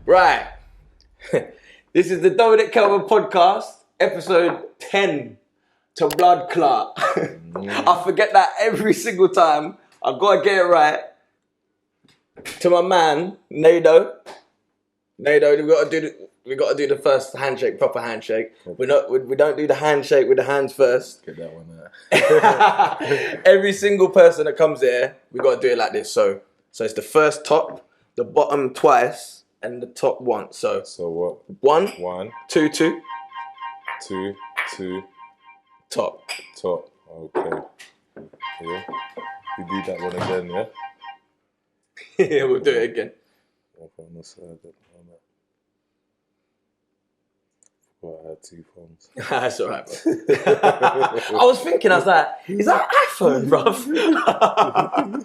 Right. This is the Dominic Kelvin podcast, episode 10 to Blood Clot. I forget that every single time. I've got to get it right. To my man, Nado. Nado, we got to do the first handshake, proper handshake. We don't do the handshake with the hands first. Get that one out. Every single person that comes here, we got to do it like this. So it's the first top, the bottom twice, and the top once. So what? One, two, two, top. Okay. Yeah. You do that one again, yeah? Yeah, we'll do it again. Okay, on the side. I had 2 phones. That's alright, bro. I was thinking, I was like, is that an iPhone, bruv?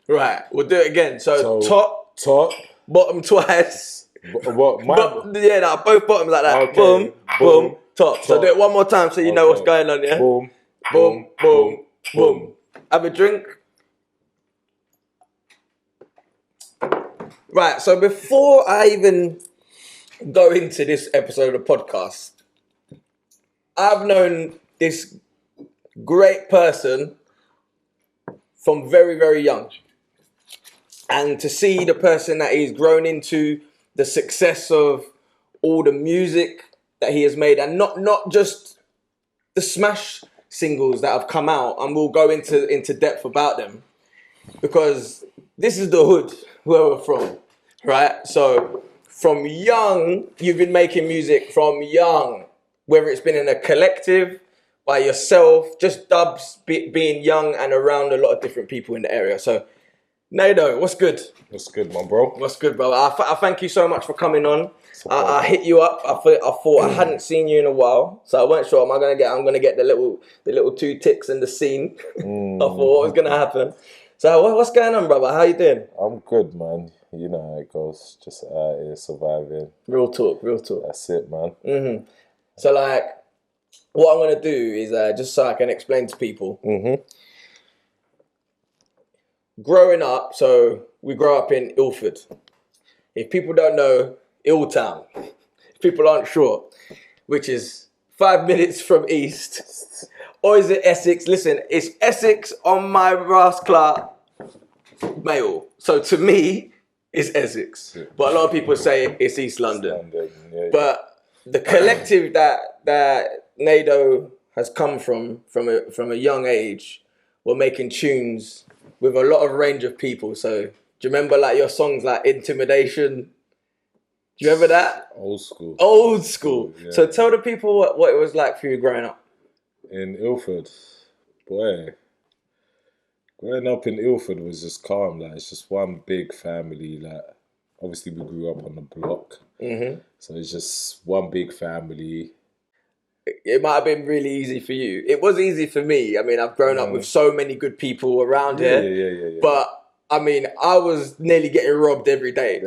Right, we'll do it again. So top, bottom twice. What? Both bottoms like that. Okay. Boom, top. So do it one more time so you know what's going on, yeah? Boom. Have a drink. Right, so before I even go into this episode of the podcast, I've known this great person from very, very young. And to see the person that he's grown into, the success of all the music that he has made, and not just the smash singles that have come out, and we'll go into depth about them, because this is the hood where we're from, right? So from young, you've been making music from young, whether it's been in a collective, by yourself, just dubs, being young and around a lot of different people in the area. So, Nado, what's good? What's good, my bro? What's good, bro? I thank you so much for coming on. I hit you up. I thought I hadn't seen you in a while, so I wasn't sure. I'm gonna get the little 2 ticks in the scene. I thought what was gonna happen. So what's going on, brother? How you doing? I'm good, man. You know how it goes. Just out here surviving. Real talk. That's it, man. Mm-hmm. So what I'm gonna do is just so I can explain to people. Mm-hmm. Growing up, so we grow up in Ilford. If people don't know, Illtown. If people aren't sure, which is 5 minutes from East. Or is it Essex? Listen, it's Essex on my rascal mail. So to me, it's Essex. But a lot of people say it's East London. Yeah. But the collective that Nado has come from a young age, were making tunes with a lot of range of people. So do you remember your songs like Intimidation? Do you remember that? Old school. Yeah. So tell the people what it was like for you growing up. In Ilford, boy. Growing up in Ilford was just calm. It's just one big family. Obviously we grew up on the block. Mm-hmm. So it's just one big family. It might have been really easy for you. It was easy for me. I mean, I've grown up with so many good people around here. Yeah. But I mean, I was nearly getting robbed every day.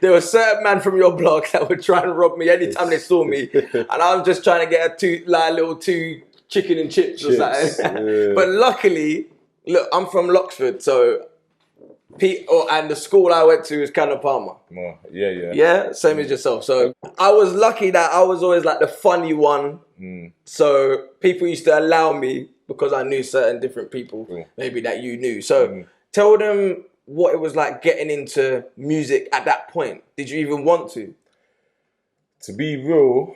There were certain men from your block that would try and rob me anytime they saw me, and I was just trying to get a little chicken and chips or something. Yeah. But luckily, look, I'm from Loxford, so and the school I went to was Cannon Palmer. Yeah. Yeah, same as yourself. So I was lucky that I was always the funny one. So people used to allow me because I knew certain different people, maybe that you knew. So tell them what it was like getting into music at that point. Did you even want to? To be real,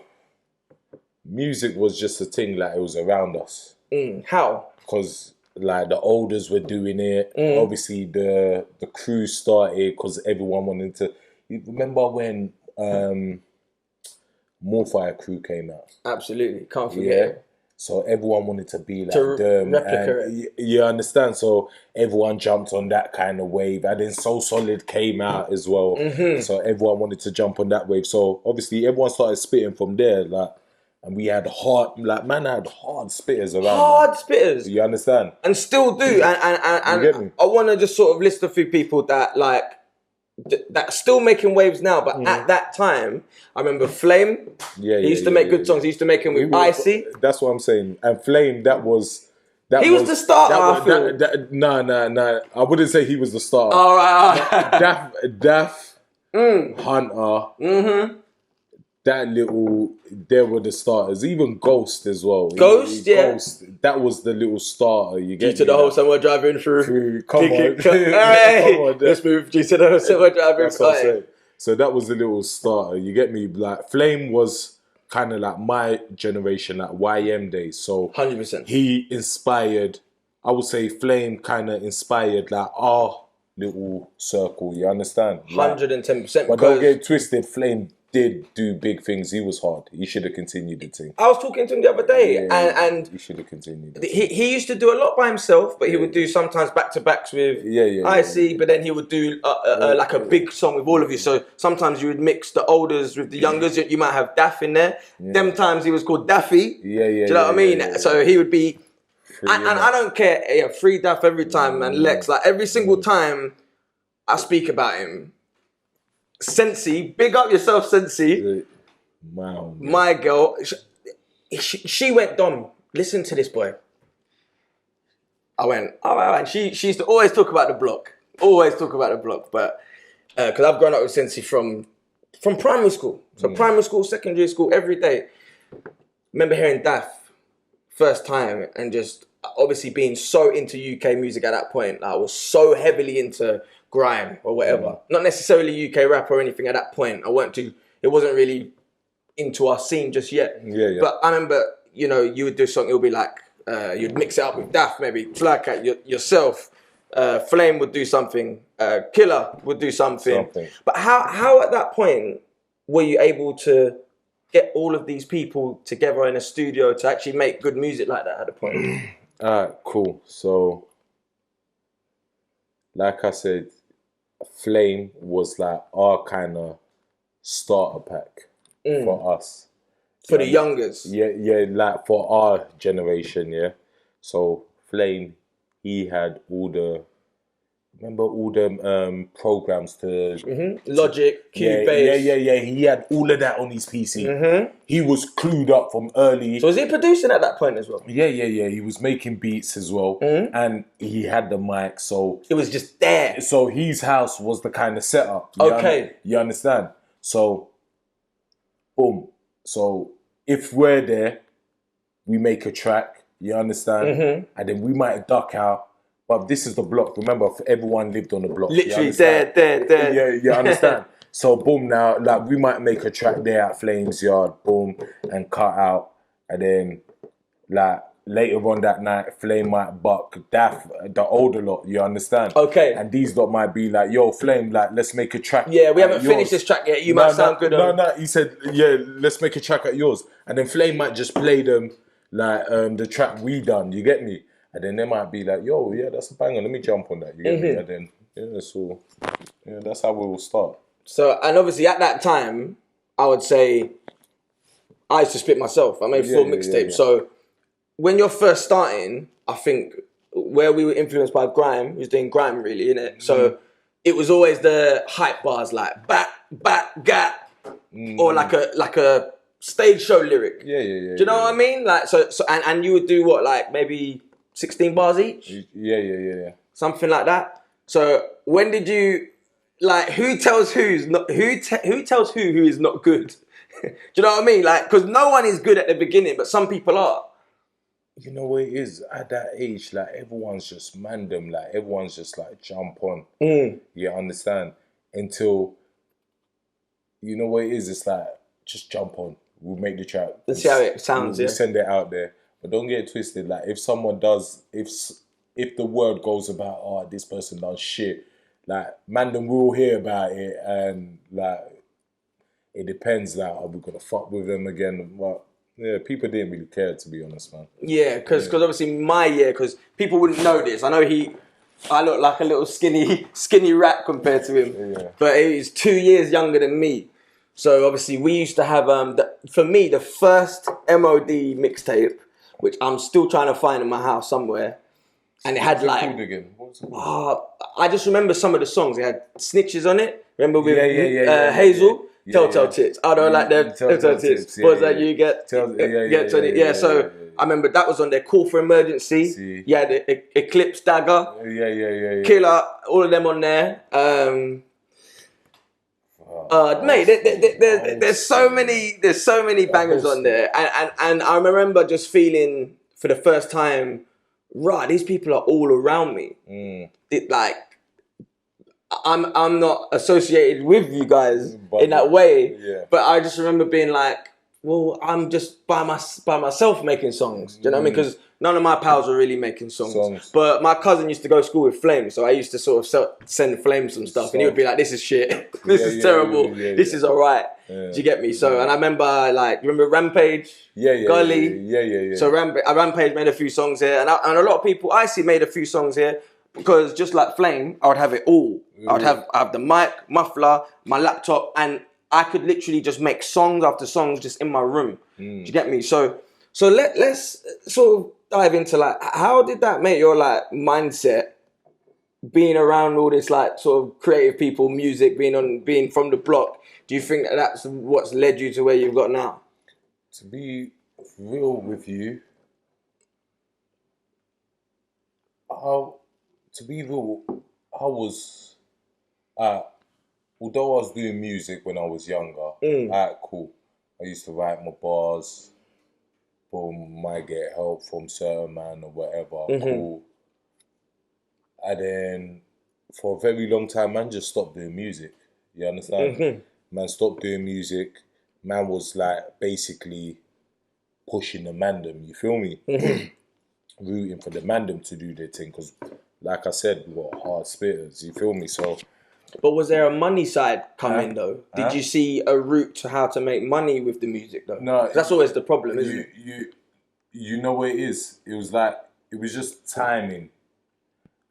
music was just a thing, it was around us. How? Because the olders were doing it. Obviously the crew started because everyone wanted to. You remember when Morfire Crew came out? Absolutely, can't forget it. So everyone wanted to be to them. Replicate. You understand? So everyone jumped on that kind of wave. And then So Solid came out as well. Mm-hmm. So everyone wanted to jump on that wave. So obviously everyone started spitting from there. And we had man had hard spitters around. Hard spitters. You understand? And still do. And you get me? I want to just sort of list a few people that that's still making waves now, but at that time, I remember Flame. He used to make good songs. He used to make them with Icy. That's what I'm saying. And Flame, that was He was the starter, I feel. No. I wouldn't say he was the starter. All right. Daff, Hunter, that little, they were the starters. Even Ghost as well. Ghost, yeah. Ghost, that was the little starter. You get Due to the whole somewhere driving through. Come on. Hey, Come on. let's move due to the whole somewhere driving That's what I'm saying. So that was the little starter. You get me? Like Flame was kind of like my generation, like YM days. So 100%. he inspired, I would say Flame kind of inspired like our little circle, you understand? 110%. But don't get twisted, Flame did do big things. He was hard. He should have continued the thing. I was talking to him the other day, and he should have continued. He used to do a lot by himself, but he would do sometimes back-to-backs with IC, but then he would do like a big song with all of you. So sometimes you would mix the olders with the youngers. You might have Daff in there. Them times he was called Daffy. Do you know what I mean? So he would be... And I don't care. Free Daff every time, man. Lex, like every single time I speak about him. Sensi, big up yourself, Sensi. Wow. My girl, she went, Dom, listen to this boy. I went, all right. And she used to always talk about the block. But because I've grown up with Sensi from primary school. So primary school, secondary school, every day. Remember hearing Daff first time and just obviously being so into UK music at that point. I was so heavily into grime or whatever. Not necessarily UK rap or anything at that point. It wasn't really into our scene just yet. But I remember, you would do something, it would be like, you'd mix it up with Daff, maybe, like yourself. Flame would do something. Killer would do something. But how at that point were you able to get all of these people together in a studio to actually make good music like that at a point? Cool. So, like I said, Flame was like our kind of starter pack for us. For the youngers. Yeah, like for our generation, yeah. So Flame, he had all the programs to Logic, Cubase. Yeah. He had all of that on his PC. He was clued up from early. So was he producing at that point as well? Yeah. He was making beats as well, and he had the mic. So it was just there. So his house was the kind of setup. You understand? So, boom. So if we're there, we make a track. You understand? And then we might duck out. But this is the block. Remember, everyone lived on the block. Literally there. Yeah, you understand? So, boom, now, like, we might make a track there at Flame's yard, boom, and cut out. And then, like, later on that night, Flame might buck Daff, the older lot, you understand? Okay. And these lot might be like, yo, Flame, like, let's make a track. Yeah, we haven't finished this track yet. You might sound good on... No, he said, yeah, let's make a track at yours. And then Flame might just play them, like, the track we done, you get me? And then they might be like, yo, yeah, that's a banger. Let me jump on that. You get me? And then, so, that's how we will start. So, and obviously at that time, I would say, I used to spit myself. I made 4 mixtapes. So, when you're first starting, I think where we were influenced by grime, we was doing grime really, innit? So, it was always the hype bars like, back, gap, or like a stage show lyric. Yeah. Do you know what I mean? Like, so and you would do what, like maybe 16 bars each? Yeah. Something like that. So when did you, like, who tells who is not good? Do you know what I mean? Like, because no one is good at the beginning, but some people are. You know what it is? At that age, like, everyone's just random. Like, everyone's just like, jump on. You understand? Until, you know what it is? It's like, just jump on. We'll make the track. Let's see how it sounds, We'll send it out there. But don't get it twisted. Like, if someone does, if the word goes about, oh, this person does shit, like, man, then we'll hear about it. And, like, it depends. Like, are we going to fuck with them again? But, yeah, people didn't really care, to be honest, man. Yeah, because obviously my year, because people wouldn't know this. I know I look like a little skinny rat compared to him. Yeah. But he's 2 years younger than me. So, obviously, we used to have, for me, the first MOD mixtape, which I'm still trying to find in my house somewhere. And it had like... What was it called again? What was it called? I just remember some of the songs. It had Snitches on it. Remember with Yeah. Hazel? Telltale tips. I don't like them telltale tips. What's that you get? Get 20. Yeah, so I remember that was on their Call for Emergency. See. Yeah, the Eclipse Dagger. Yeah. Killer, all of them on there. Mate, there's so many bangers on there, and I remember just feeling for the first time, right, these people are all around me. Like, I'm not associated with you guys in that way, but I just remember being like, well, I'm just by myself making songs. Do you know what I mean? Because none of my pals were really making songs. But my cousin used to go to school with Flames, so I used to sort of send Flames some stuff, and he would be like, "This is shit. This is terrible. This is alright." Do you get me? So, and I remember you remember Rampage? Gully. Yeah. So Rampage made a few songs here, and a lot of people I see made a few songs here. Because just like Flame, I would have it all. I have the mic, muffler, my laptop, and I could literally just make songs after songs just in my room. Do you get me? So let's sort of dive into like, how did that make your like mindset, being around all this like sort of creative people, music, being from the block? Do you think that's what's led you to where you've got now? To be real with you, I was, although I was doing music when I was younger, cool. I used to write my bars, might get help from certain man or whatever, cool. And then for a very long time, man just stopped doing music. You understand? Man stopped doing music. Man was like basically pushing the mandem, you feel me? Rooting for the mandem to do their thing, because like I said, we got hard spitters, you feel me? So, but was there a money side coming though? Did you see a route to how to make money with the music though? No, that's always the problem, isn't it? You know what it is? It was like, it was just timing.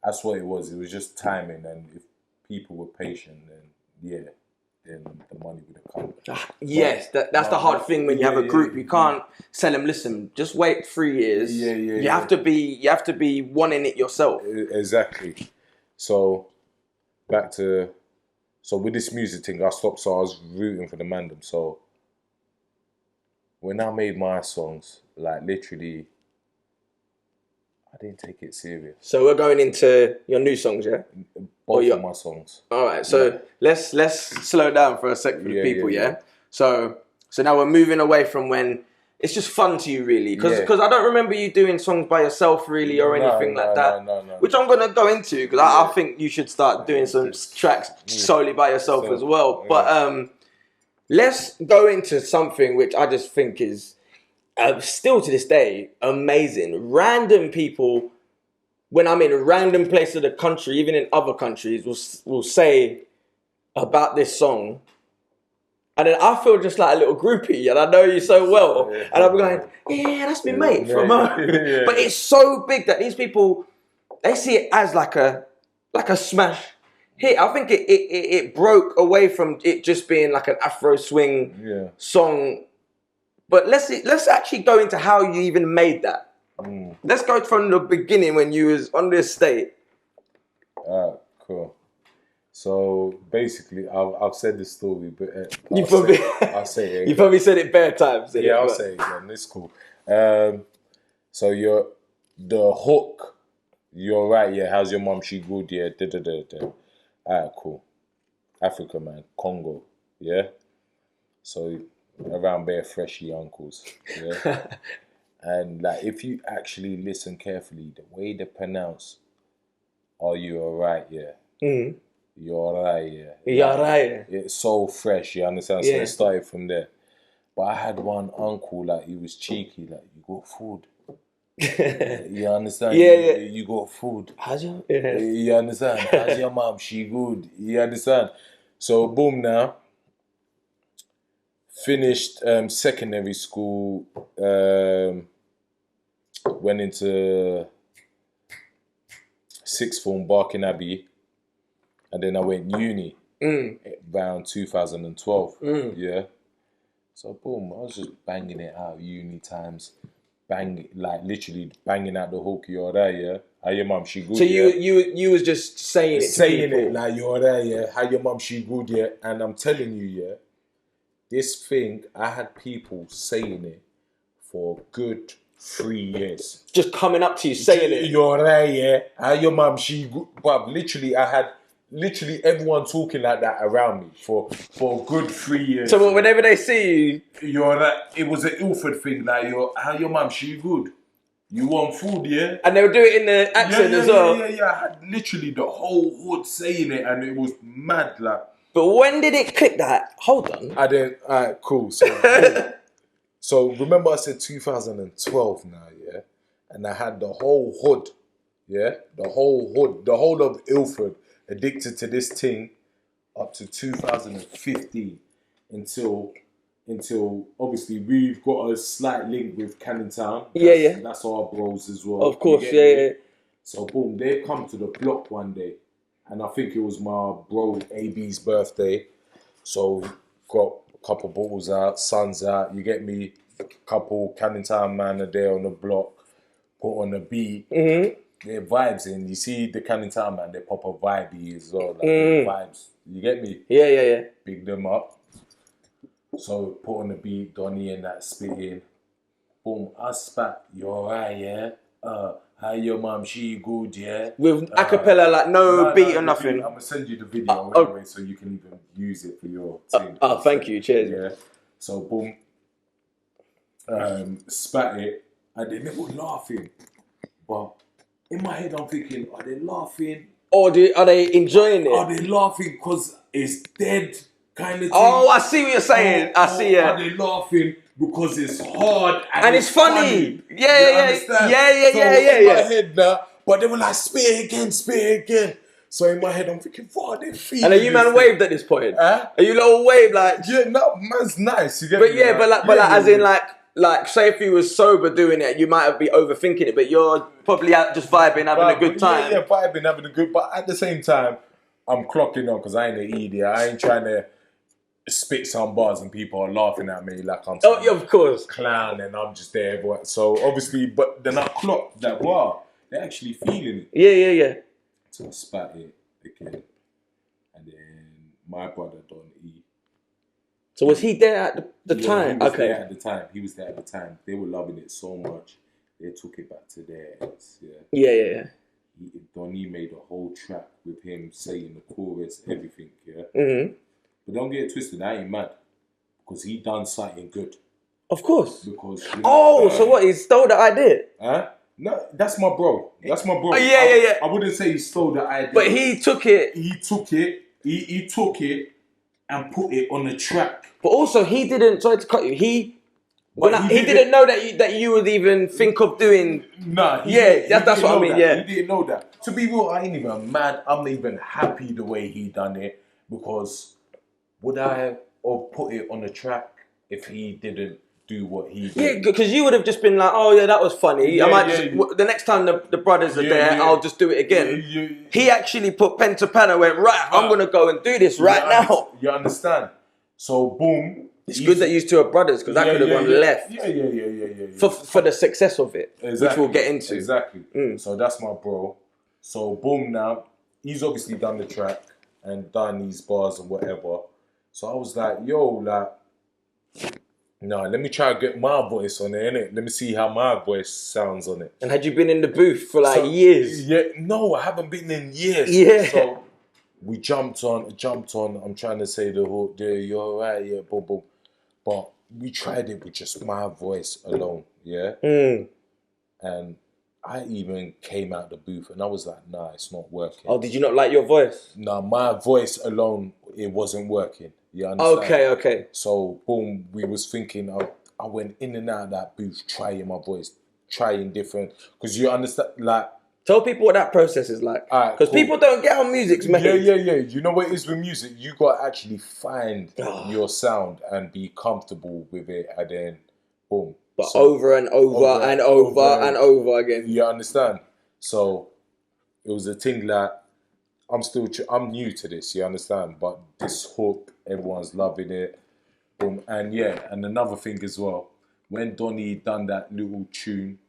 That's what it was. It was just timing, and if people were patient, then the money would have come. Yes, that's the hard thing when you have a group. You can't tell them, listen, just wait 3 years. You have to be wanting it yourself. Exactly. So with this music thing, I stopped. So I was rooting for the mandem. So when I made my songs, like literally, I didn't take it serious. So we're going into your new songs, yeah? Both of my songs. All right, so let's slow down for a sec for the people, yeah? So now we're moving away from when it's just fun to you, really. Because I don't remember you doing songs by yourself, really, or anything like that. No. Which I'm going to go into, because I think you should start doing some tracks solely by yourself as well. But let's go into something which I just think is still to this day amazing. Random people, when I'm in a random place of the country, even in other countries, will say about this song, and then I feel just like a little groupie, and I know you so well, and I'm going, yeah, that's my mate from But it's so big that these people, they see it as like a smash hit. I think it broke away from it just being like an Afro swing song. But let's actually go into how you even made that. Let's go from the beginning when you was on this state. Alright, cool. So basically, I've said this story, but I'll say it again. You probably said it bare times. I'll say it again. It's cool. So the hook. You're right. Yeah. How's your mom? She good. Yeah. Alright, cool. Africa, man. Congo. Yeah. So around bare freshy uncles. Yeah. And like, if you actually listen carefully, the way they pronounce, "Are you alright?" Yeah. You're alright, yeah. You're alright. It's so fresh, you understand? So it started from there. But I had one uncle, like, he was cheeky, like, you got food. You understand? Yeah. You got food. How's your... You understand? How's your mom? She good. You understand? So, boom now. Finished secondary school. Went into sixth form, Barking Abbey. And then I went uni around 2012. Yeah. So boom, I was just banging it out uni times, literally banging out the hook. You're there, yeah. How your mum? She good? So you was just saying it like you're there, yeah. How your mum? She good, yeah. And I'm telling you, yeah. This thing, I had people saying it for a good 3 years. Just coming up to you saying it. You're right, yeah. How your mum, she good. But literally, I had everyone talking like that around me for a good 3 years. So whenever they see you, you're right. It was an Ilford thing, like how your mum, she good. You want food, yeah? And they'll do it in the accent as well. Yeah. I had literally the whole hood saying it, and it was mad, like. But when did it click that? Hold on. I didn't. Alright, cool. So, so remember, I said 2012 now, yeah, and I had the whole hood, yeah, the whole of Ilford addicted to this thing up to 2015 until obviously we've got a slight link with Canning Town. That's our bros as well. Of course, yeah. So boom, they come to the block one day, and I think it was my bro AB's birthday. So got a couple bottles out, suns out. You get me, couple Canning Town man are there on the block, put on a beat. Their vibes in. You see the Canning Town man, they pop a vibey as well, like vibes. You get me? Yeah. Big them up. So put on the beat, Donnie and that spitting. Boom, I spat. You alright, yeah? How your mum, she good, yeah? With acapella, like no beat or nothing. I'm gonna send you the video anyway, so you can even use it for your thing. Thank you, cheers. Yeah. So boom, spat it, and they were laughing, but in my head I'm thinking, are they laughing? Or are they enjoying it? Are they laughing because it's dead kind of thing? Oh, I see what you're saying. I see it. Are they laughing because it's hard and it's funny? Yeah. In my head now, but they were like, spit it again. So in my head, I'm thinking, what are they feeling? And are you man waved at this point? Huh? Are you little wave like? Yeah, no, man's nice. You get but me? Yeah, but as in like, say if you was sober doing it, you might be overthinking it, but you're probably out just vibing, having a good time. Yeah, vibing, having a good. But at the same time, I'm clocking on because I ain't an idiot. I ain't trying to spit some bars and people are laughing at me like I'm of course clown and I'm just there. So obviously, but then I clocked that wow, they're actually feeling it. Yeah. So I spat it again, and then my brother Don E. So was he there at the time? He was there at the time. He was there at the time. They were loving it so much, they took it back to their ex. Yeah. Don E made a whole track with him saying the chorus, everything. Yeah. But don't get it twisted, I ain't mad. Because he done something good. Of course. Because so what, he stole the idea? Huh? No, that's my bro. That's my bro. Yeah. I wouldn't say he stole the idea. But he took it. He took it and put it on the track. But also he didn't, sorry to cut you, he didn't know that you would even think of doing. Nah, that's what I mean. Yeah, he didn't know that. To be real, I ain't even mad. I'm not even happy the way he done it, because would I have put it on the track if he didn't do what he did? Yeah, because you would have just been like, oh yeah, that was funny. I might the next time the brothers are there, I'll just do it again. He actually put pen to pen and went, right, I'm going to go and do this now. You understand? So boom. It's good that you two are brothers, because that could have gone left. Yeah. For the success of it, exactly, which we'll get into. Exactly. So that's my bro. So boom now, he's obviously done the track and done these bars and whatever. So I was like, yo, let me try to get my voice on it, innit? Let me see how my voice sounds on it. And had you been in the booth for years? Yeah, no, I haven't been in years. Yeah. So we jumped on. I'm trying to say the hook, yeah, you're alright, yeah, boom. But we tried it with just my voice alone, yeah? And I even came out the booth and I was like, nah, it's not working. Oh, did you not like your voice? Nah, my voice alone, it wasn't working. You understand? Okay. So, boom, we was thinking, I went in and out of that booth, trying my voice, trying different, because you understand, like... Tell people what that process is like. Because people don't get how music's made. Yeah. You know what it is with music? You got to actually find your sound and be comfortable with it, and then, boom. But over and over again. You understand? So, it was a thing that I'm new to this, you understand? But this hook, everyone's loving it. Boom. And another thing as well, when Donnie done that little tune,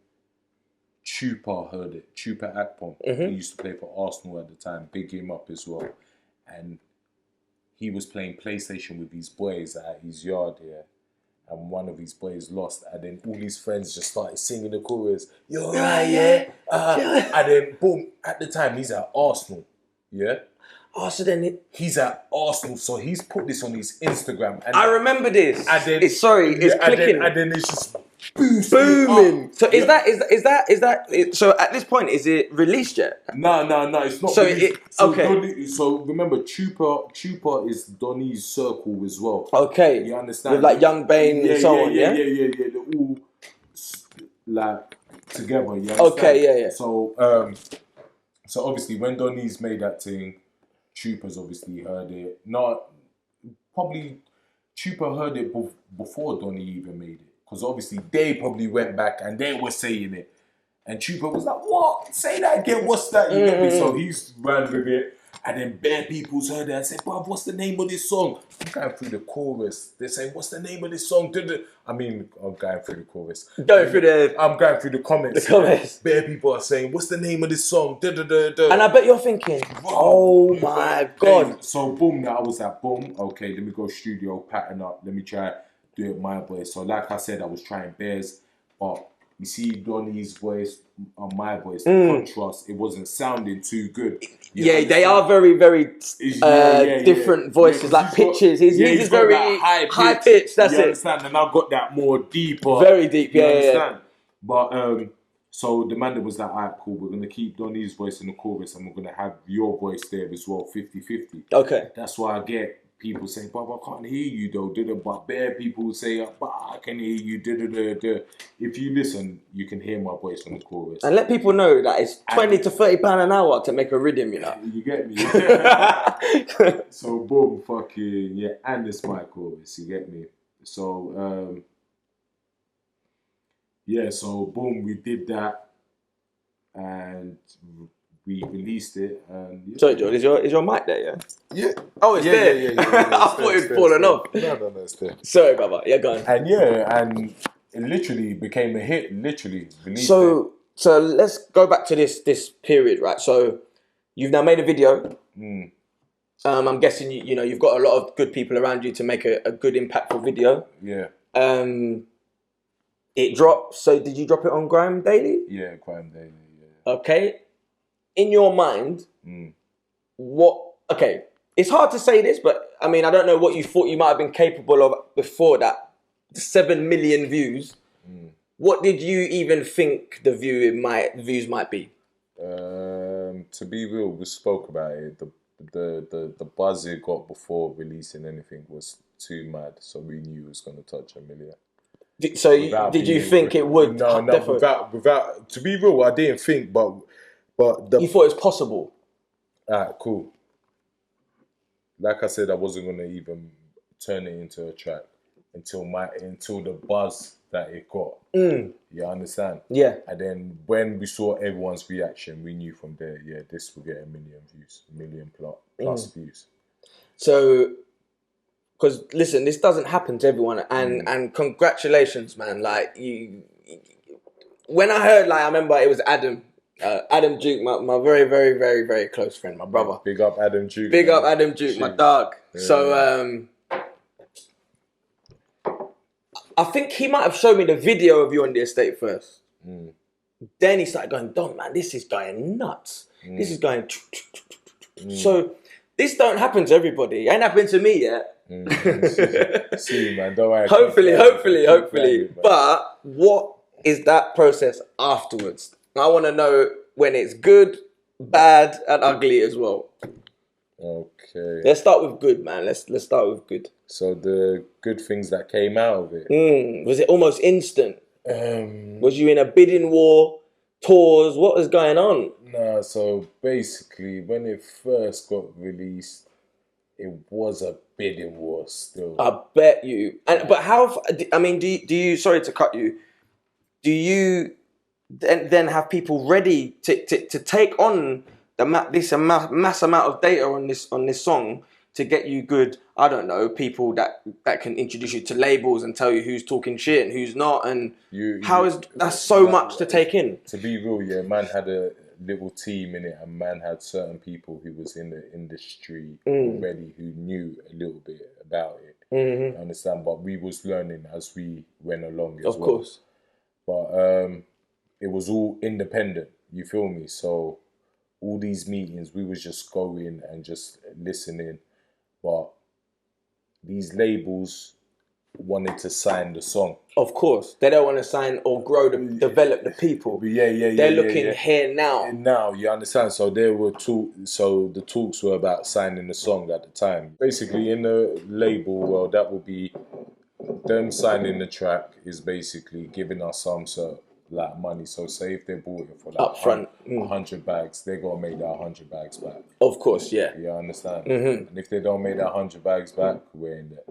Chupa heard it. Chupa Akpom. He used to play for Arsenal at the time. Big him up as well. And he was playing PlayStation with his boys at his yard here. And one of his boys lost, and then all his friends just started singing the chorus. You're right, yeah. And then boom, at the time he's at Arsenal. Yeah. Oh, so then he's at Arsenal, so he's put this on his Instagram. And I remember this. And then it's clicking. And then it's just booming. So is that? So at this point, is it released yet? No, it's not. So released. okay. So remember, Chupa is Donny's circle as well. Okay, you understand? With like Young Bane and so on. Yeah. They're all like together. You understand? Okay, yeah. So obviously when Donny's made that thing, Chupa's obviously heard it. Probably Chupa heard it before Donny even made it. Because obviously they probably went back and they were saying it. And Chupa was like, what? Say that again, what's that? You get me? So he's ran with it. And then bare people's heard it and said, bruv, what's the name of this song? I'm going through the chorus. They're saying, what's the name of this song? I'm going through the chorus. I'm going through the comments. The comments. Bare people are saying, what's the name of this song? And I bet you're thinking, oh my God. So boom, now I was like, boom, okay, let me go studio, pattern up, let me try do it my voice. So like I said, I was trying bears, but you see Donny's voice on my voice, the contrast, it wasn't sounding too good. They are very, very different voices, like pitches. His is very high pitch. That's it. Understand? And I've got that more deeper. Very deep, you understand? But so the man that was like, alright, cool, we're gonna keep Donny's voice in the chorus and we're gonna have your voice there as well, 50-50. Okay. That's why I get people saying, but I can't hear you though, but bare people say, but I can hear you, If you listen, you can hear my voice on the chorus. And let people know that it's 20 to 30 pounds an hour to make a rhythm, you know. You get me? So boom, fucking, yeah, and it's my chorus, you get me? So, so boom, we did that, and we released it. And sorry, John, is your mic there? Yeah. Yeah. Oh, it's there. Yeah. I thought it had fallen off. No, it's there. Sorry, brother. Yeah, go on. And it literally became a hit. Literally released. So let's go back to this period, right? So you've now made a video. I'm guessing you've got a lot of good people around you to make a good impactful video. Yeah. It dropped. So did you drop it on Grime Daily? Yeah, Grime Daily. Yeah. Okay. In your mind, okay, it's hard to say this, but I mean, I don't know what you thought you might have been capable of before that 7 million views. What did you even think the views might be? To be real, we spoke about it. The buzz it got before releasing anything was too mad, so we knew it was going to touch 1 million. So did you think it would? No, without. To be real, I didn't think, but you thought it was possible. Alright, cool. Like I said, I wasn't gonna even turn it into a track until the buzz that it got. You understand? Yeah. And then when we saw everyone's reaction, we knew from there, yeah, this will get 1 million views, 1 million plus views. So, because listen, this doesn't happen to everyone, and congratulations, man. Like when I heard, I remember it was Adam Duke, my very, very, very, very close friend, my brother. Big up Adam Duke. Big up Adam Duke, my dog. Yeah. So I think he might have shown me the video of you on the estate first. Then he started going, "Don't, man, this is going nuts. This is going." So this don't happen to everybody. It ain't happened to me yet. See, man, don't worry. Hopefully. But what is that process afterwards? I want to know when it's good, bad, and ugly as well. Okay. Let's start with good, man. Let's start with good. So the good things that came out of it. Was it almost instant? Was you in a bidding war? Tours? What was going on? No, so basically when it first got released, it was a bidding war still. I bet you. But how, I mean, do you, sorry to cut you, do you then have people ready to take on this mass amount of data on this song to get you good, I don't know, people that can introduce you to labels and tell you who's talking shit and who's not, and that's so much to take in. To be real, yeah, man had little team in it, and man had certain people who was in the industry already who knew a little bit about it. You understand? But we was learning as we went along as well. Of course. But it was all independent. You feel me? So all these meetings, we was just going and just listening. But these labels wanted to sign the song. Of course, they don't want to sign or develop the people. They're looking here now. Now, you understand? So the talks were about signing the song at the time. Basically, in the label, well, that would be them signing the track is basically giving us some sort of like money. So say if they bought it for like Up front, 100 bags, they gotta make that 100 bags back. Of course, yeah. You understand? And if they don't make that 100 bags back, we're in there.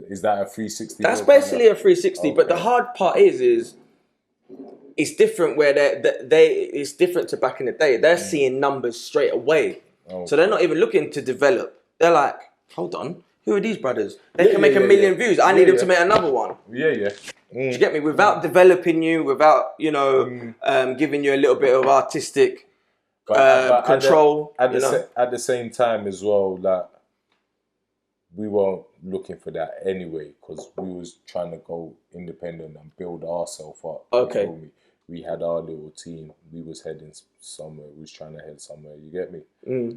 Is that a 360? That's basically a 360. Okay. But the hard part is it's different where it's different to back in the day. They're seeing numbers straight away. Okay. So they're not even looking to develop. They're like, hold on, who are these brothers? They can make a million views. I need them to make another one. Do you get me? Without developing you, without, giving you a little bit of artistic control. At the same time as well, like, we weren't looking for that anyway, because we was trying to go independent and build ourselves up. Okay. We had our little team. We was heading somewhere. We was trying to head somewhere. You get me?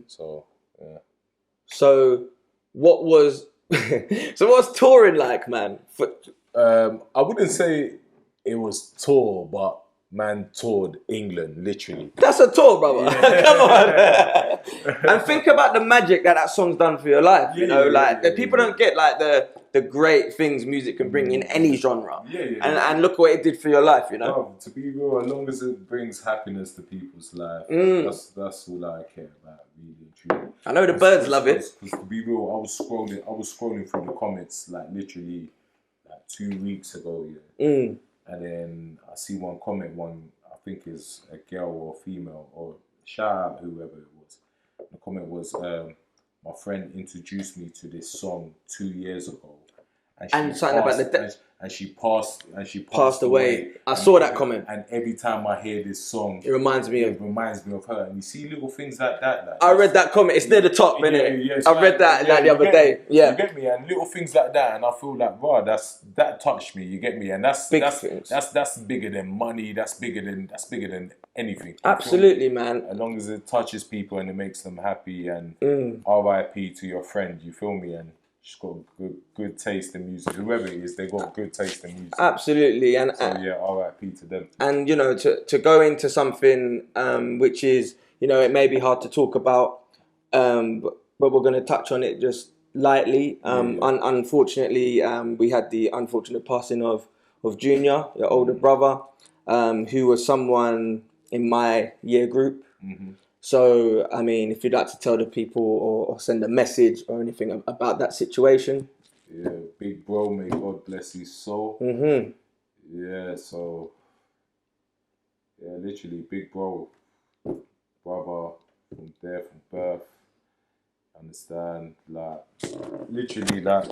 So, yeah. So, what was touring like, man? I wouldn't say it was tour, but man toured England, literally. That's a tour, brother. Come on. And think about the magic that song's done for your life. People don't get like the great things music can bring in any genre. And look what it did for your life, No, to be real, as long as it brings happiness to people's life, that's all I care about, really and truly. I know the birds love it. Because to be real, I was scrolling through the comments like literally like 2 weeks ago, and then I see one comment, I think is a girl or a female, or shout out whoever it was. The comment was, my friend introduced me to this song 2 years ago. And she passed away. I saw that comment. And every time I hear this song, it reminds me of her. And you see little things like that. Like, I read that comment. It's near the top, innit? I read that the other day. Yeah, you get me. And little things like that, and I feel like, wow, that touched me. You get me. And that's bigger than money. That's bigger than anything. Absolutely, man. As long as it touches people and it makes them happy. And R.I.P. to your friend. You feel me? And she's got good taste in music. Whoever it is, they got good taste in music. Absolutely, and so R.I.P. to them. And to go into something which is, it may be hard to talk about, but we're going to touch on it just lightly. Unfortunately, we had the unfortunate passing of Junior, your older brother, who was someone in my year group. So, I mean, if you'd like to tell the people or send a message or anything about that situation. Yeah, big bro, may God bless his soul. Yeah, so, literally, big bro, brother, from birth, understand, like, literally, like,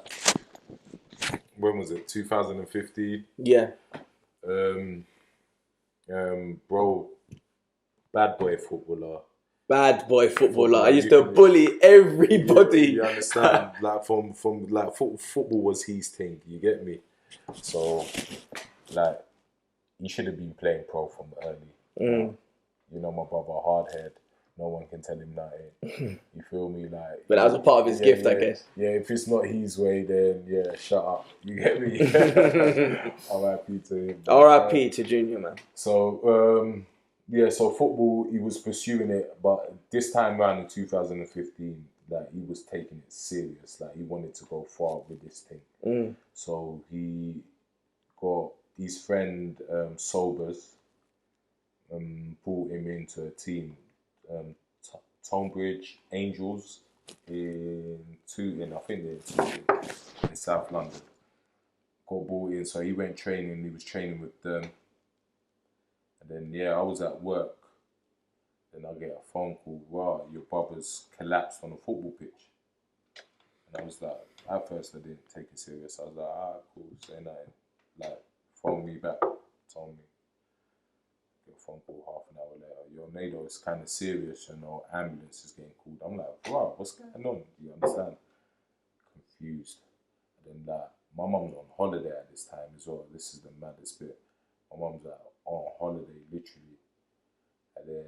when was it, 2015? Yeah. Bro, bad boy footballer. I used to bully everybody. You understand? Like from like football was his thing. You get me? So like he should have been playing pro from early. My brother, hard head. No one can tell him nothing. You feel me? Like, but that was a part of his gift, I guess. Yeah, if it's not his way, then shut up. You get me? R.I.P. to him. R.I.P. to Junior, man. So so football, he was pursuing it, but this time around in 2015, like, he was taking it serious. Like, he wanted to go far with this thing. So he got his friend Sobers, brought him into a team, Tonbridge Angels in South London. Got brought in, so he went training. He was training with them. And then, I was at work. Then I get a phone call, wow, your brother's collapsed on a football pitch. And I was like, at first I didn't take it serious. I was like, cool, say nothing. Like, phone me back, told me. Get a phone call half an hour later. Yo, Nado, it's kind of serious, ambulance is getting called. I'm like, bro, what's going on? Do you understand? Confused. And then my mum's on holiday at this time as well. This is the maddest bit. My mum's like on holiday, literally. And then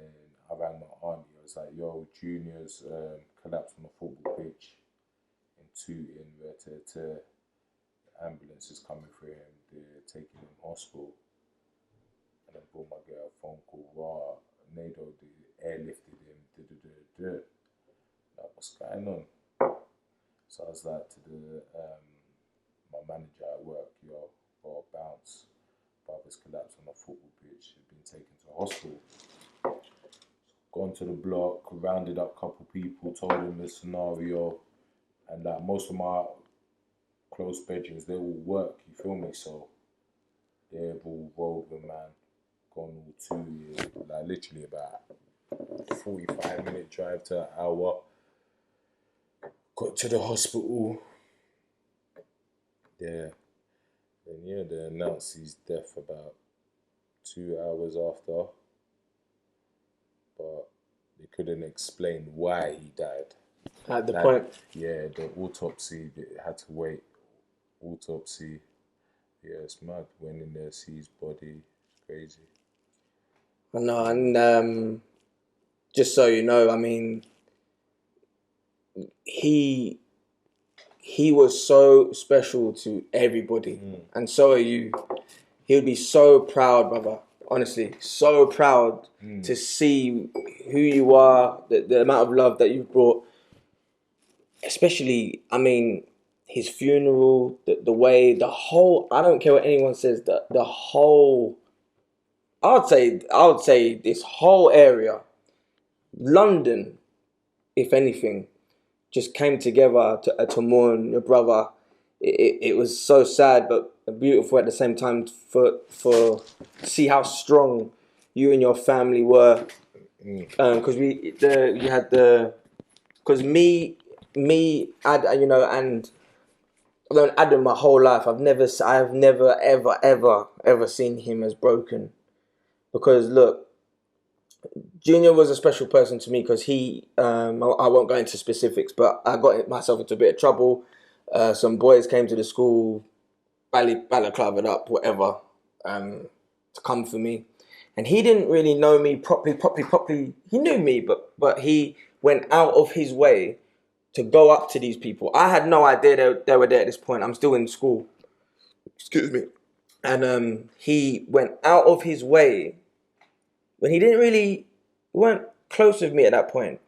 I rang my auntie. I was like, yo, Junior's collapsed on the football pitch in Tooting, where the ambulance is coming for him. They're taking him to hospital. And then boom, I get a phone call. Wow, Nado airlifted him. Like, what's going on? So I was like to my manager at work, yo, got a bounce. Brother's collapsed on the football pitch. He's been taken to hospital. Gone to the block, rounded up a couple people, told them the scenario, and like most of my close bedrooms, they all work, you feel me? So they've all rolled with, man, gone all 2 years, like literally about 45-minute drive to an hour. Got to the hospital. Yeah. And yeah, they announced his death about 2 hours after. But they couldn't explain why he died. At the point? Yeah, the autopsy, they had to wait. Autopsy. Yeah, it's mad. Went in there, see his body. Crazy. I know, and just so you know, I mean, he was so special to everybody, and so are you. He would be so proud, brother. Honestly, so proud to see who you are, the amount of love that you've brought. Especially, I mean, his funeral, the way, the whole. I don't care what anyone says. The whole. I would say this whole area, London, if anything, just came together to mourn your brother. It was so sad, but beautiful at the same time for see how strong you and your family were. Because and I've known Adam my whole life. I've never ever seen him as broken. Because look, Junior was a special person to me because he, I won't go into specifics, but I got myself into a bit of trouble. Some boys came to the school, balaclavaed up, whatever, to come for me. And he didn't really know me properly. He knew me, but he went out of his way to go up to these people. I had no idea they were there at this point. I'm still in school. Excuse me. And he went out of his way when he weren't close with me at that point,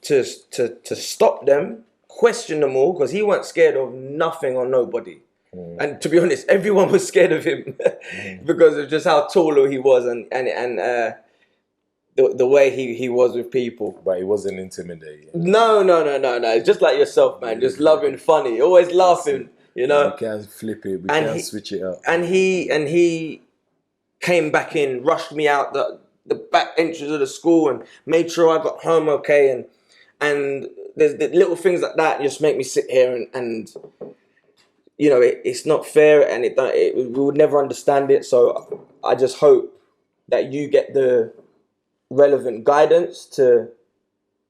to stop them, question them all, because he weren't scared of nothing or nobody. And to be honest, everyone was scared of him because of just how tall he was and the way he was with people. But he wasn't intimidating. No. It's just like yourself, man. Just loving, funny, always laughing. You know. We can flip it. We can switch it up. And he came back in, rushed me out the back entrance of the school and made sure I got home okay. And there's the little things like that just make me sit here and you know, it's not fair, and we would never understand it. So I just hope that you get the relevant guidance it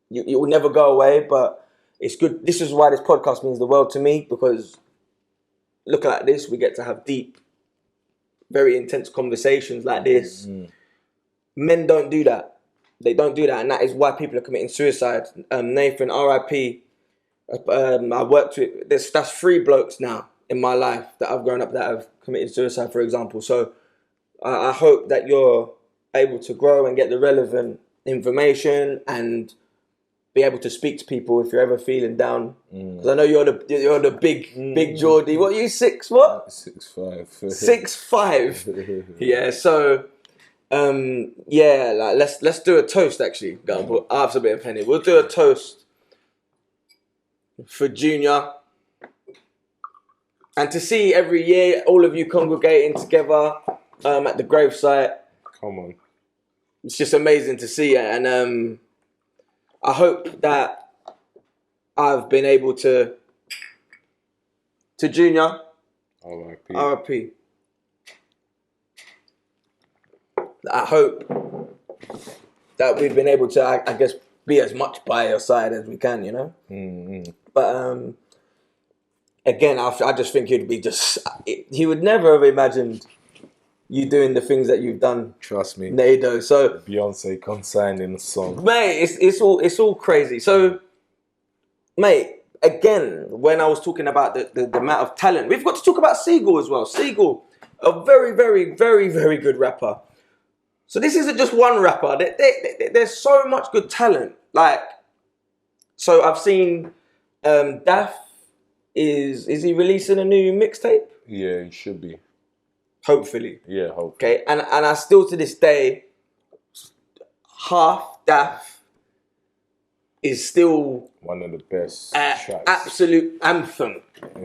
will never go away, but it's good. This is why this podcast means the world to me, because looking at this, we get to have deep, very intense conversations like this. Men don't do that. They don't do that, and that is why people are committing suicide. Nathan, R.I.P. I worked with that's 3 blokes now in my life that I've grown up that have committed suicide, for example. So I hope that you're able to grow and get the relevant information and be able to speak to people if you're ever feeling down. Because I know you're the big Geordie. What are you, 6 what? 6'5". 6'5". Yeah. So like let's do a toast actually. I'll have a bit of penny. We'll do a toast for Junior. And to see every year all of you congregating together at the gravesite. Come on. It's just amazing to see it. And I hope that I've been able to Junior. R.I.P. R.I.P. I hope that we've been able to, I guess, be as much by your side as we can, you know. Mm-hmm. But again, I just think he'd be he would never have imagined you doing the things that you've done. Trust me, Nado. So Beyonce consigning the song, mate, it's all crazy. So, mate, again, when I was talking about the amount of talent, we've got to talk about Seagull as well. Seagull, a very, very, very, very good rapper. So this isn't just one rapper. There's so much good talent. Like, so I've seen Daff is he releasing a new mixtape? Yeah, it should be. Hopefully. Yeah, hopefully. Okay, and I still to this day, half Daff is still one of the best tracks. Absolute anthem. Fuck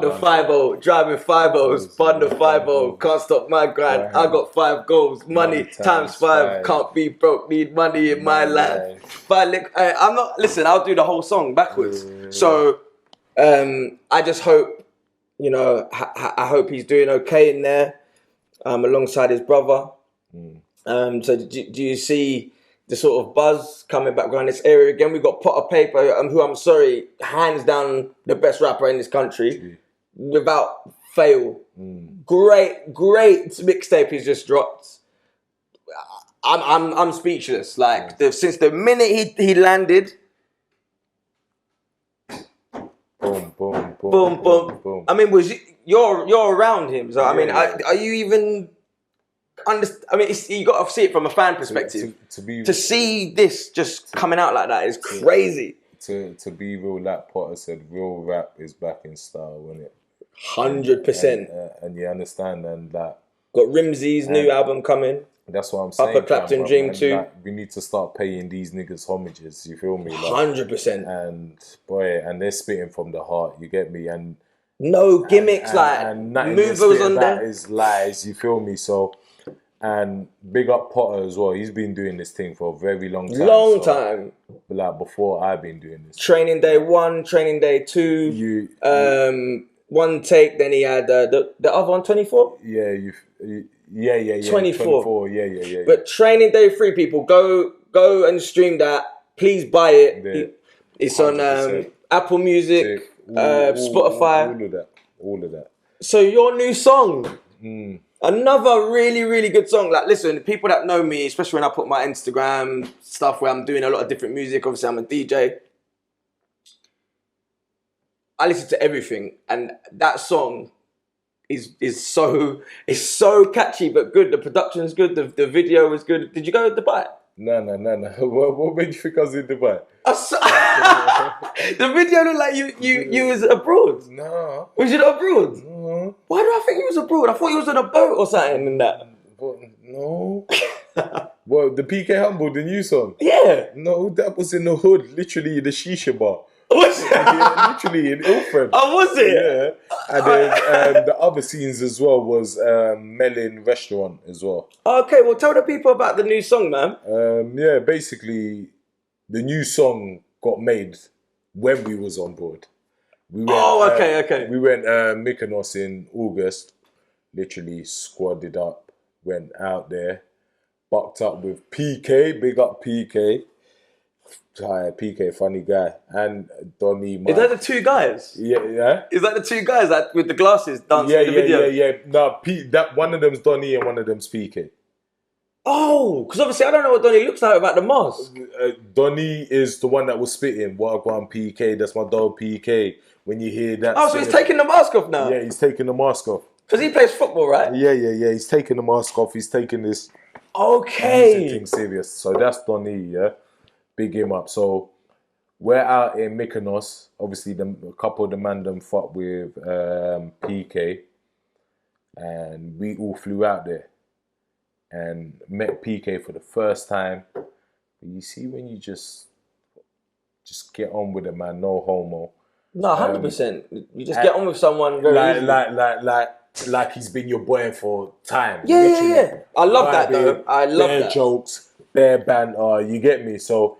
the London. 5-0, driving 5-0s, fund the 5-0, can't stop my grind. I got 5 goals, money times 5, can't be broke, need money in my life. I'm not, listen, I'll do the whole song backwards. So, I just hope, you know, I hope he's doing okay in there, alongside his brother. So do you see the sort of buzz coming back around this area again? We've got Potter Payper, who I'm sorry, hands down the best rapper in this country, without fail. Great mixtape he's just dropped. I'm speechless. Like since the minute he landed, boom. I mean, you're around him, so I mean, are you even? I mean, you got to see it from a fan perspective. To see this just coming out like that is crazy. To be real, like Potter said, real rap is back in style, isn't it? 100%. And you understand, and that got Rimsey's new album coming. That's what I'm saying. Upper Clapton Dream 2. Like, we need to start paying these niggas homages. You feel me? Like, 100%. And boy, and they're spitting from the heart. You get me? And no gimmicks, and movers on there. That is lies. You feel me? So. And big up Potter as well. He's been doing this thing for a very long time. Like before I've been doing this. Training day 1, training day 2. One take. Then he had the other one, 24. Yeah, 24. Yeah. But training day 3, people go and stream that. Please buy it. Yeah. It's 100%. On Apple Music, Spotify. All of that. So your new song. Another really, really good song. Like, listen, people that know me, especially when I put my Instagram stuff where I'm doing a lot of different music. Obviously, I'm a DJ. I listen to everything, and that song is so catchy but good. The production's good. The video was good. Did you go to Dubai? No. What made you think I was in Dubai? The video looked like you was abroad. No. Was you not abroad? No. Why do I think you was abroad? I thought you was on a boat or something in that. No. Well, the PK Humble, the new song? Yeah. No, that was in the hood, literally the shisha bar. Was it? Yeah, literally in Ilford. Oh, was it? Yeah. And then the other scenes as well was Melon Restaurant as well. Okay, well, tell the people about the new song, man. Yeah, basically, the new song got made when we was on board. We went, okay. We went Mykonos in August, literally squadded up, went out there, bucked up with PK, big up PK. Hi, PK, funny guy, and Donnie. Is that the 2 guys? Yeah. Is that the 2 guys that with the glasses dancing in the video? Yeah. No, that one of them's Donnie and one of them's PK. Oh, because obviously I don't know what Donnie looks like without the mask. Donnie is the one that was spitting. Wagwan PK, that's my dog PK. When you hear that. Oh, so he's taking the mask off now? Yeah, he's taking the mask off. Because he plays football, right? Yeah. He's taking the mask off. He's taking this. Okay. Thing serious. So that's Donnie, yeah. Big him up. So we're out in Mykonos. Obviously, a couple of the man them fought with PK. And we all flew out there. And met PK for the first time. You see when you just get on with it, man. No homo. No, 100%. You just get on with someone very easily. Like he's been your boy for time. Yeah. I love that though. I love that. Bare jokes, bare banter. You get me? So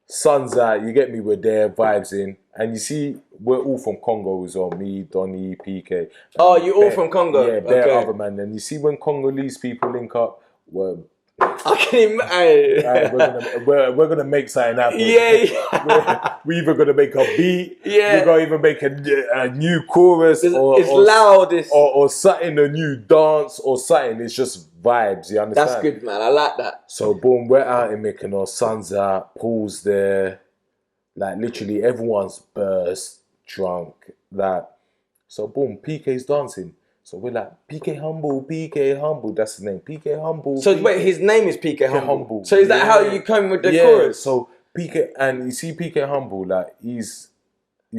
sun's out. You get me? We're there, vibes in, and you see we're all from Congo as well. Me, Donnie, PK. Oh, you all from Congo? Yeah, bare other man. And you see when Congolese people link up, Well, I can imagine. we're gonna make something happen. Yeah. We're either gonna make a beat. Yeah. We're gonna even make a new chorus, It's loud. or something, a new dance, or something. It's just vibes. You understand? That's good, man. I like that. So boom, we're out in Mykonos. Sun's out. Paul's there. Like literally, everyone's burst drunk. Like so, boom. PK's dancing. So we're like, PK Humble, PK Humble. That's his name, PK Humble. So PK. wait, his name is PK Humble. Humble. So is that how you come with the chorus? So PK, and you see PK Humble, like he's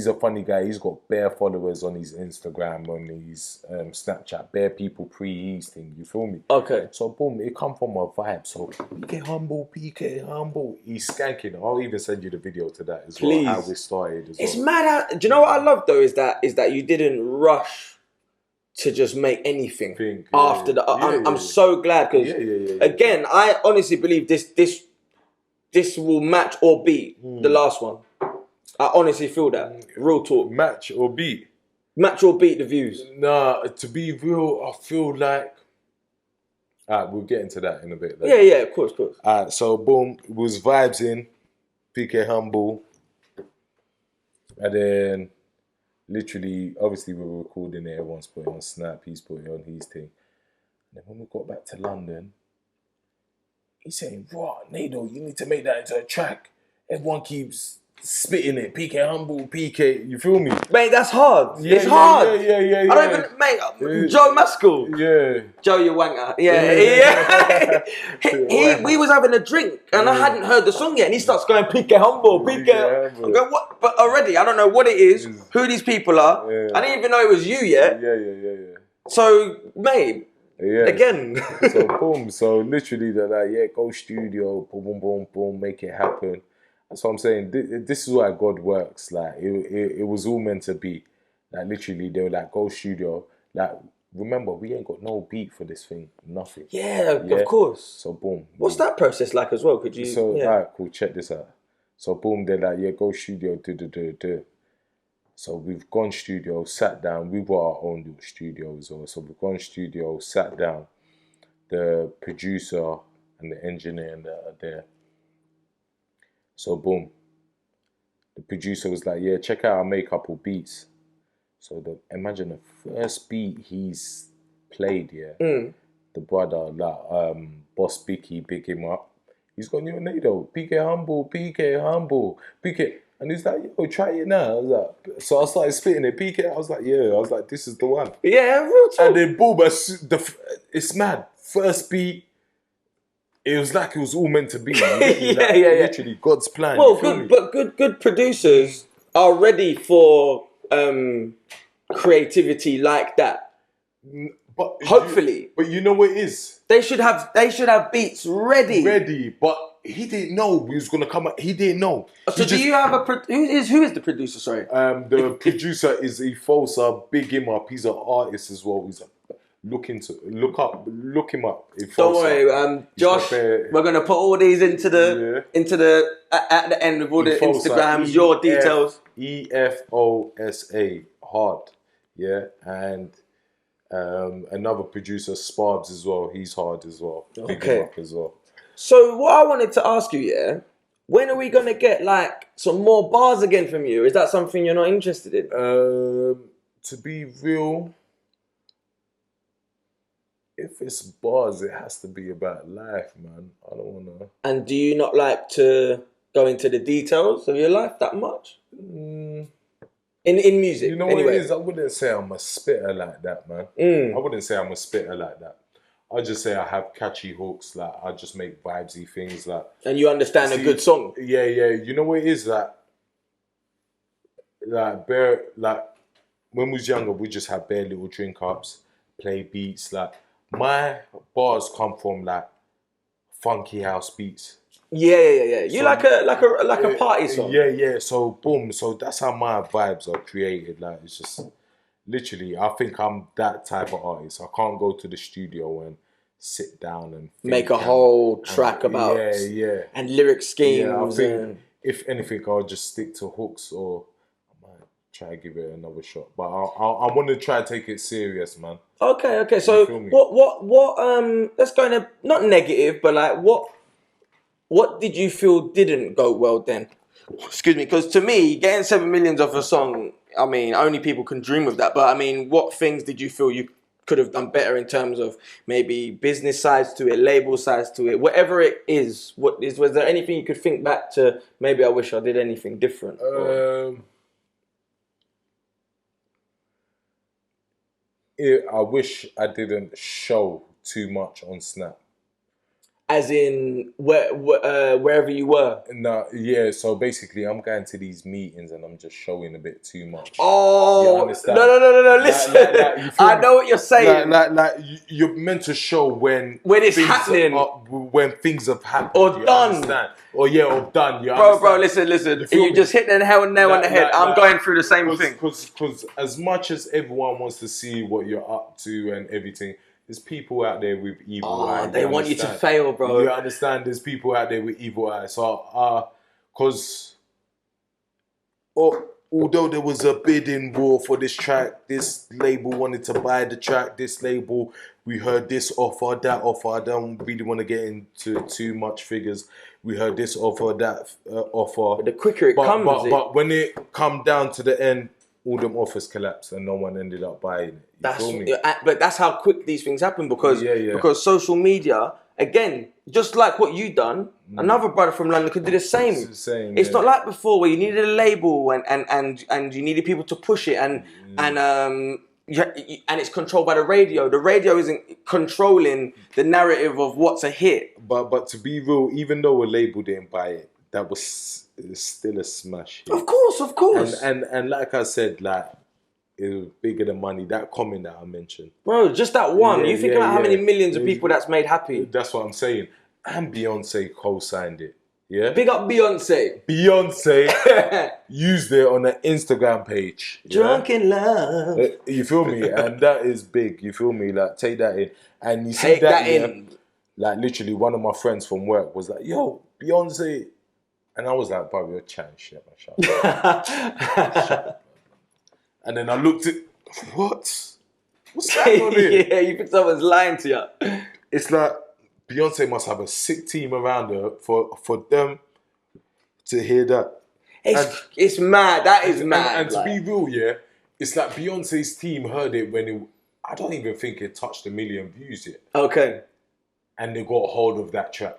a funny guy. He's got bare followers on his Instagram, on his Snapchat, bare people pre-ease thing. You feel me? Okay. So boom, it come from a vibe. So PK Humble. He's skanking. I'll even send you the video to that as well. How we started as well. It's mad. Do you know what I love though? Is that you didn't rush to just make anything after the. I'm so glad because again, I honestly believe this will match or beat the last one. I honestly feel that. Real talk. Match or beat the views. Nah, to be real, I feel like. Alright, we'll get into that in a bit. Yeah, of course. Alright, so boom, it was vibes in, PK Humble, and then literally, obviously we were recording it, everyone's put it on Snap, he's put it on his thing. And then when we got back to London, he's saying, "What, Nado, you need to make that into a track. Everyone keeps spitting it, PK Humble, PK, you feel me?" Mate, that's hard. Yeah, it's hard. Yeah. I don't even, mate, Joe Maskell. Yeah. Joe, you wanker. Yeah. We was having a drink and I hadn't heard the song yet and he starts going, PK Humble, PK. I'm going, what? But already, I don't know what it is, who these people are. Yeah. I didn't even know it was you yet. Yeah. So, mate, again. So, boom. So, literally, they're like, yeah, go studio, boom, make it happen. That's what I'm saying. This is why God works. Like, it was all meant to be. Like, literally, they were like, go studio. Like, remember, we ain't got no beat for this thing. Nothing. Yeah, of course. So, boom. What's that process like as well? Could you... So, all right, cool. Check this out. So, boom, they're like, yeah, go studio, do. So, we've gone studio, sat down. We've got our own little studio as well. So, we've gone studio, sat down. The producer and the engineer are there. So boom, the producer was like, yeah, check out our make a couple beats. So imagine the first beat he's played, the brother, like Boss Bicky, big him up. He's got new Nado, PK Humble, PK. And he's like, yo, try it now. I was like, so I started spitting it, PK. I was like, yeah. I was like, this is the one. Yeah, real talk. And then boom, it's mad. First beat. It was like it was all meant to be. Literally God's plan. Well, good producers are ready for creativity like that. But hopefully, but you know what it is? They should have beats ready. But he didn't know he was gonna come out. He didn't know. So do you have who is the producer? Sorry, the producer is Ifosa. Big him up. He's an artist as well. He's look him up. Don't worry, Josh. We're gonna put all these into the at the end of all the Instagrams, your details. EFOSA hard, and another producer, Sparbs as well. He's hard as well. Big him up as well. So what I wanted to ask you, when are we gonna get like some more bars again from you? Is that something you're not interested in? To be real. If it's bars, it has to be about life, man. I don't want to... And do you not like to go into the details of your life that much? In music, you know what it is? I wouldn't say I'm a spitter like that, man. I wouldn't say I'm a spitter like that. I just say I have catchy hooks, like I just make vibesy things, like... And you understand a good song? Yeah. You know what it is? Like when we was younger, we just had bare little drink ups, play beats, like... My bars come from like funky house beats. Yeah. You so, like a party song. Yeah. So boom. So that's how my vibes are created. Like it's just literally. I think I'm that type of artist. I can't go to the studio and sit down and make a whole track about and lyric schemes. Yeah, I think if anything, I'll just stick to hooks or try to give it another shot. But I want to try to take it serious, man. Okay. So what? Let's go in a not negative, but like what did you feel didn't go well then? Excuse me, because to me, getting 7 millions off a song, I mean, only people can dream of that. But I mean, what things did you feel you could have done better in terms of maybe business sides to it, label sides to it, whatever it is? Was there anything you could think back to? Maybe I wish I did anything different. I wish I didn't show too much on Snap. As in, wherever you were? No, yeah, so basically I'm going to these meetings and I'm just showing a bit too much. Oh, you understand? No, listen. I know what you're saying. You're meant to show when it's happening. When things have happened. Or done. Understand? Or done. Bro, listen. You just hit the nail on the head. I'm going through the same thing. Because as much as everyone wants to see what you're up to and everything, there's people out there with evil eyes. They want you to fail, bro. You understand? There's people out there with evil eyes. So, because although there was a bidding war for this track, this label wanted to buy the track, this label, we heard this offer, that offer. I don't really want to get into too much figures. We heard this offer, that offer. But the quicker it comes. But when it come down to the end, all them offers collapsed and no one ended up buying it. Feel me? But that's how quick these things happen because social media, again, just like what you done, another brother from London could do the same. It's the same. It's not like before where you needed a label and you needed people to push it and it's controlled by the radio. The radio isn't controlling the narrative of what's a hit. But to be real, even though a label didn't buy it, that was still a smash hit. Of course. And like I said, like it was bigger than money. That comment that I mentioned, bro, just that one. You think about how many millions of people that's made happy. That's what I'm saying. And Beyonce co-signed it. Yeah. Big up Beyonce. Beyonce used it on an Instagram page. Drunk in love. You feel me? And that is big. You feel me? Like take that in. And you see take that in. Like literally, one of my friends from work was like, "Yo, Beyonce." And I was like, bro, you're chatting shit, man. Shut up. And then I looked at, what's that on here? Yeah, you think someone's lying to you. It's like, Beyonce must have a sick team around her for them to hear that. It's mad. That is mad. And to be real, yeah, it's like Beyonce's team heard it when I don't even think it touched 1 million views yet. Okay. And they got hold of that track.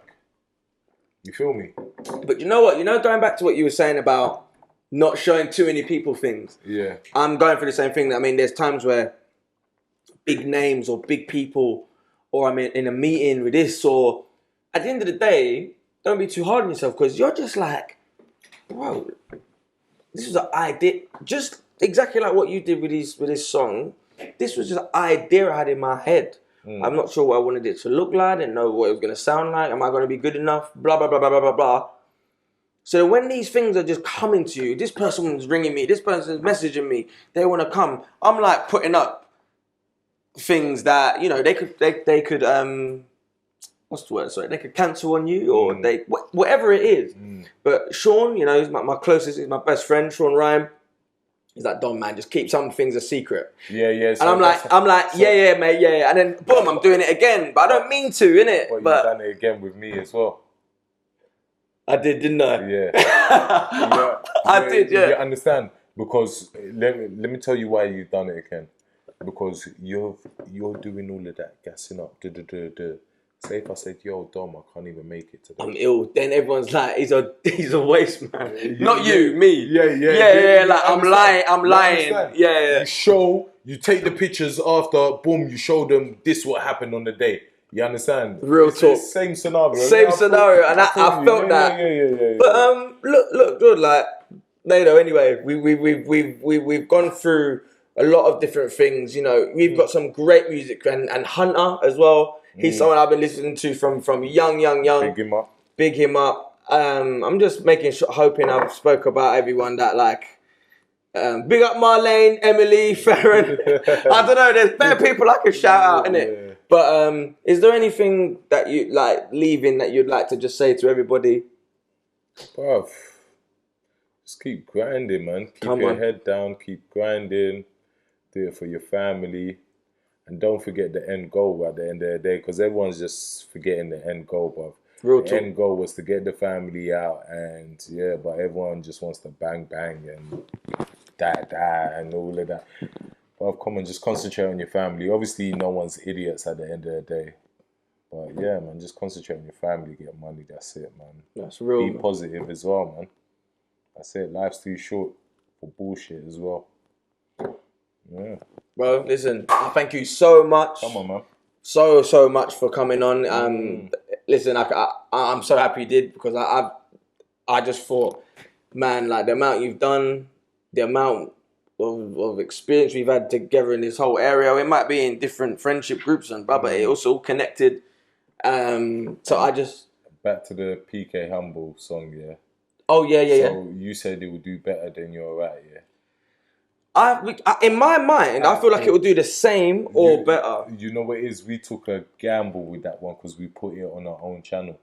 You feel me? But you know what? Going back to what you were saying about not showing too many people things. Yeah. I'm going for the same thing. I mean, there's times where big names or big people, or I'm in a meeting with this, or at the end of the day, don't be too hard on yourself because you're just like, bro, this was an idea. Just exactly like what you did with this song. This was just an idea I had in my head. I'm not sure what I wanted it to look like. I didn't know what it was going to sound like. Am I going to be good enough? Blah, blah, blah, blah, blah, blah, blah. So when these things are just coming to you, this person's ringing me, this person's messaging me, they want to come. I'm like putting up things that, they could, what's the word? Sorry, they could cancel on you or whatever it is. But Sean, he's my closest, he's my best friend, Sean Rhyme. He's like, Don, man, just keep some things a secret. Yeah. So and I'm like, yeah, mate, yeah. And then, boom, I'm doing it again. But I don't mean to, innit? But you've done it again with me as well. I did, didn't I? Yeah. I did, yeah. You understand? Because, let me tell you why you've done it again. Because you're doing all of that, gassing up, Say if I said, yo, Dom, I can't even make it today. I'm ill. Then everyone's like, he's a waste man. Not you, me. Yeah. Like I'm lying. Yeah. You show, you take the pictures after, boom, you show them this what happened on the day. You understand? Real talk. Same scenario. And I felt that. Yeah. But look good. Like Nado. Anyway, we've gone through a lot of different things. We've got some great music and Hunter as well. He's someone I've been listening to from young. Big him up. I'm just making sure, hoping I've spoke about everyone that like. Big up Marlene, Emily, Farron. I don't know. There's better people I could shout out, innit? Yeah. But is there anything that you like leaving that you'd like to just say to everybody? Bruv, Just keep grinding, man. Keep Come your on. head down. Keep grinding. Do it for your family. And don't forget the end goal at the end of the day, because everyone's just forgetting the end goal, bruv. Real The talk. end goal was to get the family out, and yeah, but everyone just wants to bang and die and all of that. But come on, just concentrate on your family. Obviously, no one's idiots at the end of the day. But yeah, man, just concentrate on your family, get money. That's it, man. That's real. Be positive as well, man. That's it. Life's too short for bullshit as well. Yeah. Bro, listen, thank you so much. Come on, man. So much for coming on. Listen, I'm so happy you did, because I just thought, man, like the amount you've done, the amount of experience we've had together in this whole area. It might be in different friendship groups and blah, but it also all connected. So I just... Back to the PK Humble song, yeah. Oh, yeah. So you said it would do better than You're Right, yeah? In my mind, I feel like it will do the same or better. You know what it is? We took a gamble with that one because we put it on our own channel.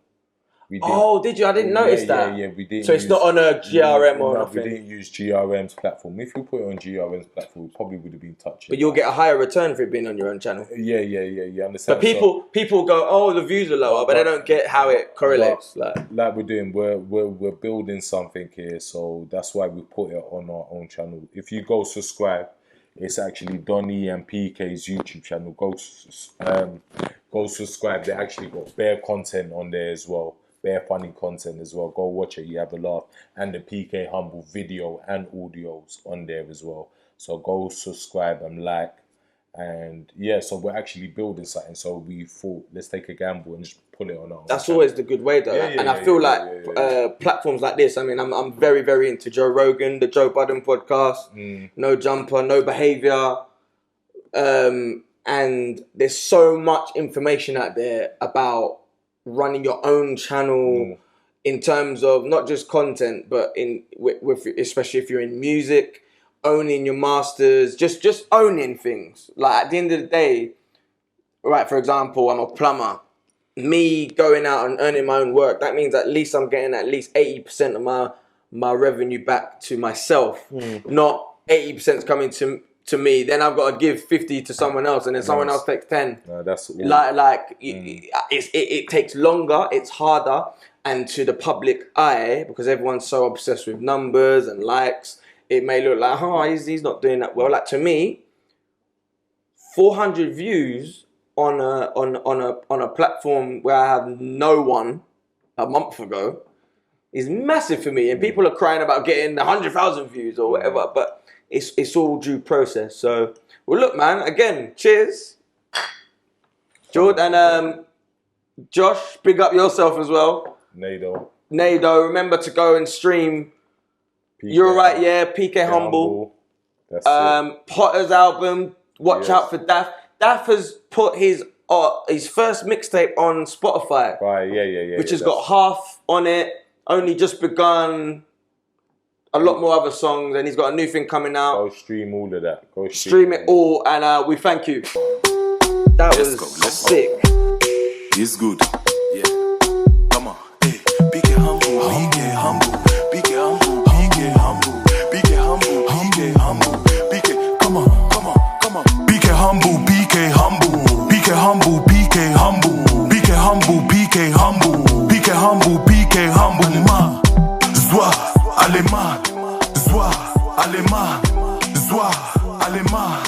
We Did you? I didn't notice that. Yeah, we didn't. So it's not on a GRM or nothing? We didn't use GRM's platform. If we put it on GRM's platform, we probably would have been touching. But you'll get a higher return for it being on your own channel. Yeah. You understand? But people go, oh, the views are lower, but they don't get how it correlates. Like we're doing, we're building something here, so that's why we put it on our own channel. If you go subscribe, it's actually Donny and PK's YouTube channel. Go subscribe. They actually got bare content on there as well. Bare funny content as well. Go watch it. You have a laugh. And the PK Humble video and audios on there as well. So go subscribe and like. And yeah, so we're actually building something. So we thought, let's take a gamble and just put it on our own That's channel. always the good way, though. I feel like platforms like this, I mean, I'm very, very into Joe Rogan, the Joe Budden podcast, No Jumper, No Behavior. And there's so much information out there about running your own channel in terms of not just content, but with especially if you're in music, owning your masters, just owning things. Like at the end of the day, right, for example, I'm a plumber. Me going out and earning my own work, that means at least I'm getting at least 80% of my revenue back to myself. Not 80% coming to me, then I've got to give 50 to someone else, and then someone else takes 10. No, that's it takes longer, it's harder, and to the public eye, because everyone's so obsessed with numbers and likes, it may look like, oh, he's not doing that well. Like to me, 400 views on a platform where I have no one a month ago is massive for me, and people are crying about getting 100,000 views or whatever, but it's all due process. So, well, look, man. Again, cheers, Jordan. Josh, big up yourself as well. Nado. Remember to go and stream. PK You're right, yeah. PK Humble. That's it. Potter's album. Watch out for Daff. Daff has put his first mixtape on Spotify. Right, yeah. Which has got half on it. Only just begun. A lot more other songs, and he's got a new thing coming out. Go stream all of that. Go stream it all, and we thank you. That was sick. It's good. Yeah. Come on. Hey, PK Humble, PK Humble, PK Humble, PK Humble, PK Humble, PK Humble, PK. Come on. PK Humble, PK Humble, PK Humble, PK Humble, PK Humble, PK Humble, PK Humble, PK Humble. Zwa, allez ma, zwa, allez ma, zwa, allez ma.